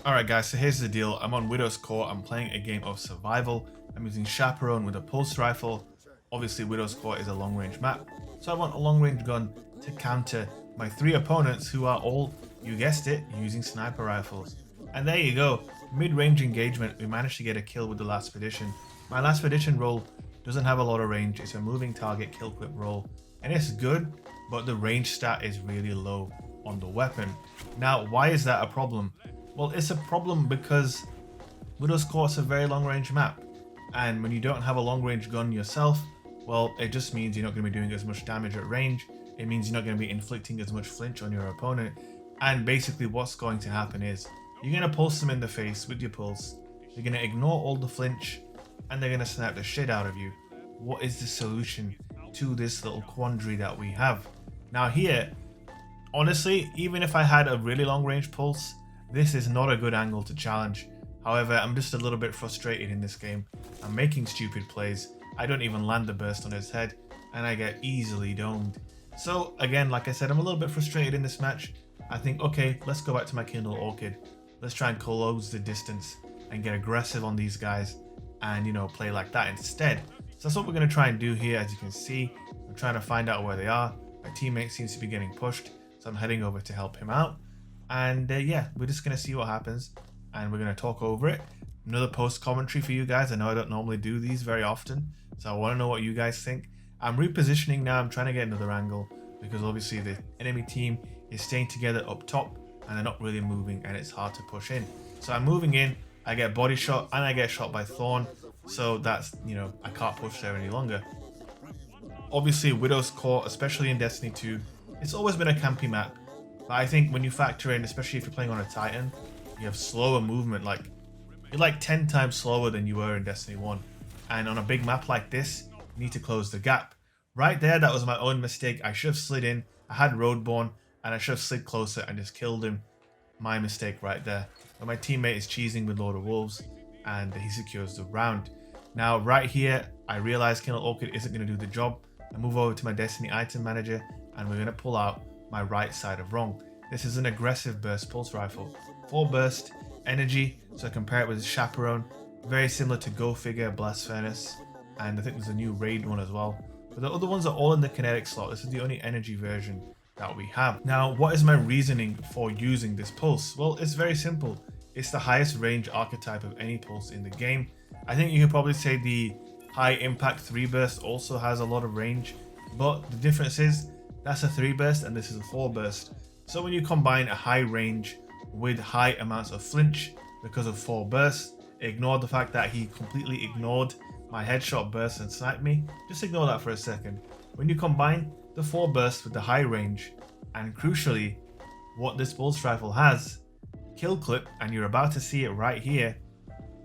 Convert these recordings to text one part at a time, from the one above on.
Alright guys, so here's the deal. I'm on Widow's Court, I'm playing a game of survival. I'm using Chaperone with a pulse rifle. Obviously Widow's Court is a long range map, so I want a long range gun to counter my 3 opponents who are all, you guessed it, using sniper rifles. And there you go, mid-range engagement, we managed to get a kill with the last Lastpedition. My last Lastpedition roll doesn't have a lot of range, it's a moving target kill clip roll, and it's good, but the range stat is really low on the weapon. Now, why is that a problem? Well, it's a problem because Widow's Court's a very long range map, and when you don't have a long range gun yourself, well, it just means you're not going to be doing as much damage at range. It means you're not going to be inflicting as much flinch on your opponent, and basically what's going to happen is you're going to pulse them in the face with your pulse, you're going to ignore all the flinch, and they're going to snap the shit out of you. What is the solution to this little quandary that we have? Now here, honestly, even if I had a really long range pulse, this is not a good angle to challenge. However, I'm just a little bit frustrated in this game. I'm making stupid plays. I don't even land the burst on his head, and I get easily domed. So again, like I said, I'm a little bit frustrated in this match. I think, okay, let's go back to my Kindle Orchid. Let's try and close the distance and get aggressive on these guys and, you know, play like that instead. So that's what we're going to try and do here. As you can see, I'm trying to find out where they are. My teammate seems to be getting pushed, so I'm heading over to help him out. And yeah, we're just going to see what happens, and we're going to talk over it. Another post commentary for you guys. I know I don't normally do these very often, so I want to know what you guys think. I'm repositioning now. I'm trying to get another angle because obviously the enemy team is staying together up top and they're not really moving, and it's hard to push in. So I'm moving in, I get body shot and I get shot by Thorn, so that's, you know, I can't push there any longer. Obviously Widow's Court, especially in Destiny 2, it's always been a campy map. But I think when you factor in, especially if you're playing on a Titan, you have slower movement, like you're like 10 times slower than you were in Destiny 1. And on a big map like this, you need to close the gap. Right there, that was my own mistake. I should have slid in, I had Roadborn, and I should have slid closer and just killed him. My mistake right there. But my teammate is cheesing with Lord of Wolves, and he secures the round. Now right here, I realize Kindle Orchid isn't going to do the job. I move over to my Destiny item manager, and we're going to pull out my right side of wrong. This is an aggressive burst pulse rifle. 4 burst energy, so I compare it with the Chaperone. Very similar to Go Figure, Blast Furnace, and I think there's a new raid one as well. But the other ones are all in the kinetic slot. This is the only energy version that we have. Now, what is my reasoning for using this pulse? Well, it's very simple. It's the highest range archetype of any pulse in the game. I think you could probably say the high impact 3 burst also has a lot of range, but the difference is that's a 3 burst and this is a 4 burst. So when you combine a high range with high amounts of flinch because of 4 bursts, ignore the fact that he completely ignored my headshot burst and sniped me. Just ignore that for a second. When you combine the 4 bursts with the high range, and crucially, what this pulse rifle has, kill clip, and you're about to see it right here,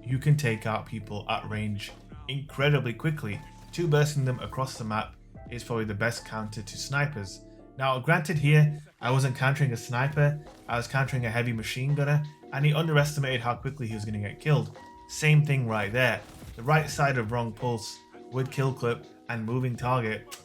you can take out people at range incredibly quickly. 2 bursting them across the map is probably the best counter to snipers. Now granted here, I wasn't countering a sniper, I was countering a heavy machine gunner, and he underestimated how quickly he was going to get killed. Same thing right there. The right side of wrong pulse with kill clip and moving target,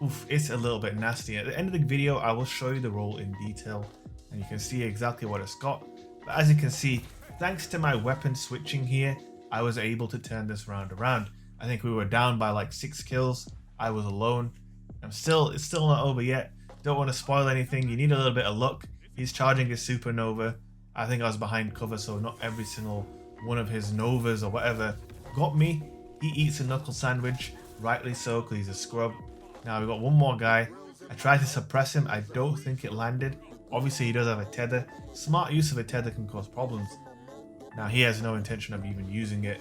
oof, it's a little bit nasty. At the end of the video, I will show you the roll in detail and you can see exactly what it's got. But as you can see, thanks to my weapon switching here, I was able to turn this round around. I think we were down by like 6 kills. I was alone. It's still not over yet. Don't want to spoil anything. You need a little bit of luck. He's charging his supernova. I think I was behind cover, so not every single one of his novas or whatever got me. He eats a knuckle sandwich, rightly so, because he's a scrub. Now we've got one more guy. I tried to suppress him. I don't think it landed. Obviously he does have a tether. Smart use of a tether can cause problems. Now he has no intention of even using it,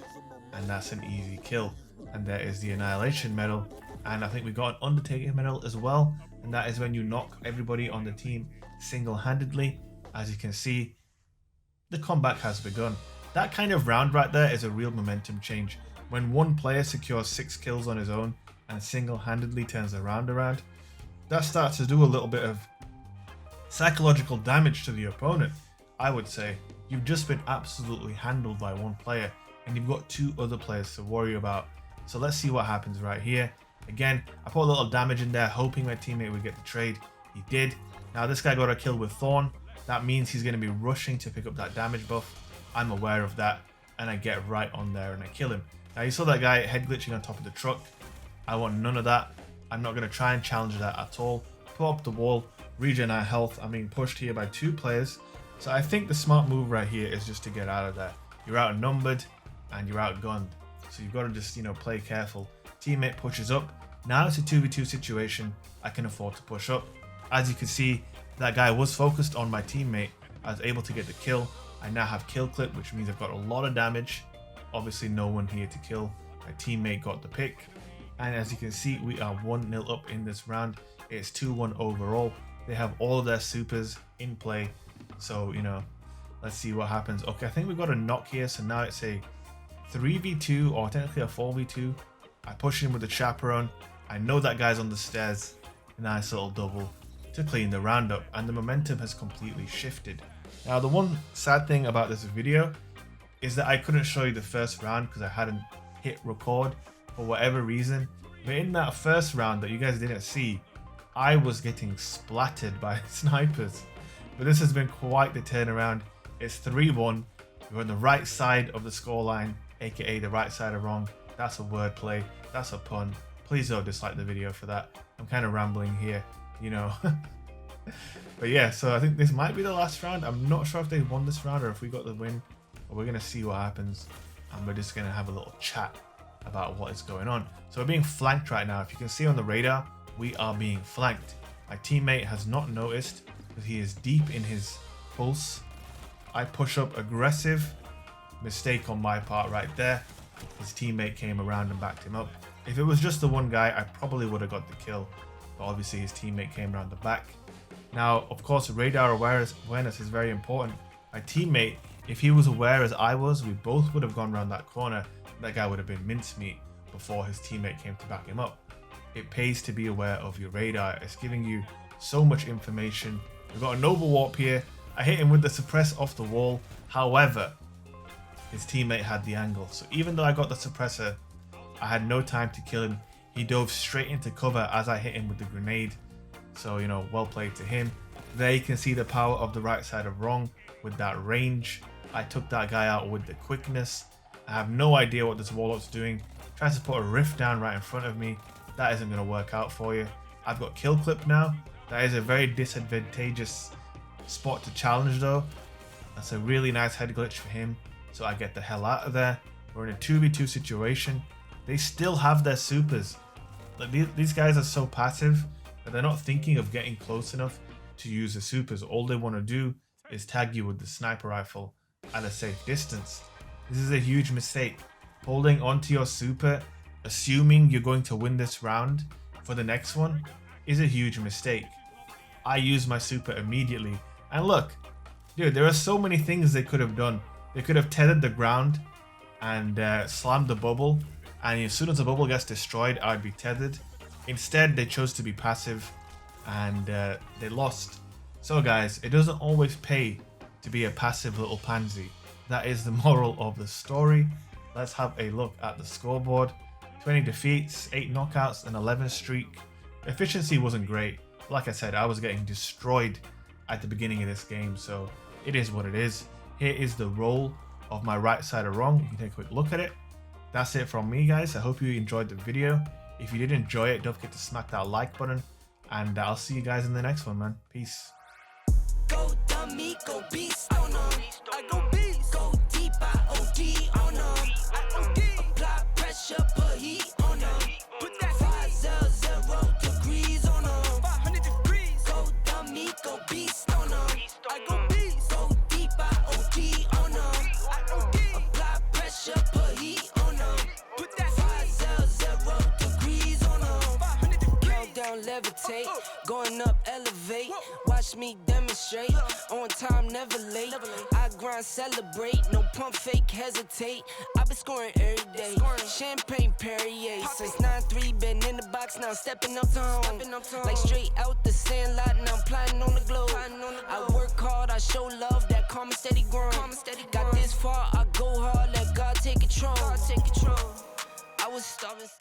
and that's an easy kill. And there is the Annihilation medal, and I think we got an Undertaker medal as well, and that is when you knock everybody on the team single-handedly. As you can see, the comeback has begun. That kind of round right there is a real momentum change. When one player secures 6 kills on his own and single-handedly turns the round around, that starts to do a little bit of psychological damage to the opponent. I would say you've just been absolutely handled by one player. and you've got 2 other players to worry about. So let's see what happens right here. Again, I put a little damage in there, hoping my teammate would get the trade. He did. Now this guy got a kill with Thorn. That means he's going to be rushing to pick up that damage buff. I'm aware of that, and I get right on there and I kill him. Now you saw that guy head glitching on top of the truck. I want none of that. I'm not going to try and challenge that at all. Put up the wall, regen our health. I'm being pushed here by 2 players. So I think the smart move right here is just to get out of there. You're outnumbered and you're outgunned. So you've got to just, play careful. Teammate pushes up. Now it's a 2v2 situation. I can afford to push up. As you can see, that guy was focused on my teammate. I was able to get the kill. I now have kill clip, which means I've got a lot of damage. Obviously no one here to kill. My teammate got the pick. And as you can see, we are 1-0 up in this round. It's 2-1 overall. They have all of their supers in play. So, let's see what happens. Okay, I think we've got a knock here. So now it's a 3v2 or technically a 4v2. I push him with the chaperone. I know that guy's on the stairs. Nice little double to clean the round up. And the momentum has completely shifted. Now, the one sad thing about this video is that I couldn't show you the first round because I hadn't hit record for whatever reason. But in that first round that you guys didn't see, I was getting splattered by snipers. But this has been quite the turnaround. It's 3-1. We're on the right side of the scoreline, aka the right side of wrong. That's a wordplay. That's a pun. Please don't dislike the video for that. I'm kind of rambling here, But yeah, so I think this might be the last round. I'm not sure if they won this round or if we got the win. But we're going to see what happens. And we're just going to have a little chat about what is going on. So we're being flanked right now. If you can see on the radar, we are being flanked. My teammate has not noticed because he is deep in his pulse. I push up aggressive. Mistake on my part right there. His teammate came around and backed him up. If it was just the one guy, I probably would have got the kill. But obviously his teammate came around the back. Now, of course, radar awareness is very important. My teammate, if he was aware as I was, we both would have gone around that corner. That guy would have been mincemeat before his teammate came to back him up. It pays to be aware of your radar. It's giving you so much information. We've got a noble warp here. I hit him with the suppress off the wall. However, his teammate had the angle. So even though I got the suppressor, I had no time to kill him. He dove straight into cover as I hit him with the grenade. So, well played to him. There you can see the power of the right side of wrong with that range. I took that guy out with the quickness. I have no idea what this warlock's doing. Tries to put a rift down right in front of me. That isn't going to work out for you. I've got kill clip now. That is a very disadvantageous spot to challenge though. That's a really nice head glitch for him. So I get the hell out of there. We're in a 2v2 situation. They still have their supers. Like these guys are so passive that they're not thinking of getting close enough to use the supers. All they want to do is tag you with the sniper rifle at a safe distance. This is a huge mistake. Holding onto your super, assuming you're going to win this round for the next one, is a huge mistake. I used my super immediately. And look, dude, there are so many things they could have done. They could have tethered the ground and slammed the bubble. And as soon as the bubble gets destroyed, I'd be tethered. Instead, they chose to be passive and they lost. So guys, it doesn't always pay to be a passive little pansy. That is the moral of the story. Let's have a look at the scoreboard. 20 defeats, 8 knockouts, and 11 streak. Efficiency wasn't great. Like I said, I was getting destroyed at the beginning of this game, so it is what it is. Here is the roll of my right side of wrong. You can take a quick look at it. That's it from me, guys. I hope you enjoyed the video. If you did enjoy it, don't forget to smack that like button, and I'll see you guys in the next one, man. Peace. Go dummy, go beast on them. I go beast. Go deep, I OD on them. I OD. Apply pressure, put heat on them. Put that 500 degrees on them. 500 degrees. Go dummy, go beast on them. I go beast. Go deep, I OD on them. I OD. Apply pressure, put heat on them. Put that 500 degrees on them. 500 degrees. Countdown, levitate. Going up, elevate. Watch me demonstrate. On time, never late. I grind, celebrate. No pump, fake, hesitate. I've been scoring every day. Champagne Perrier. Since 9-3, been in the box, now I'm stepping up tone. Like straight out the sand lot, now I'm plotting on the globe. I work hard, I show love, that calm and steady growing. Got this far, I go hard, let God take control. take control. I was starving.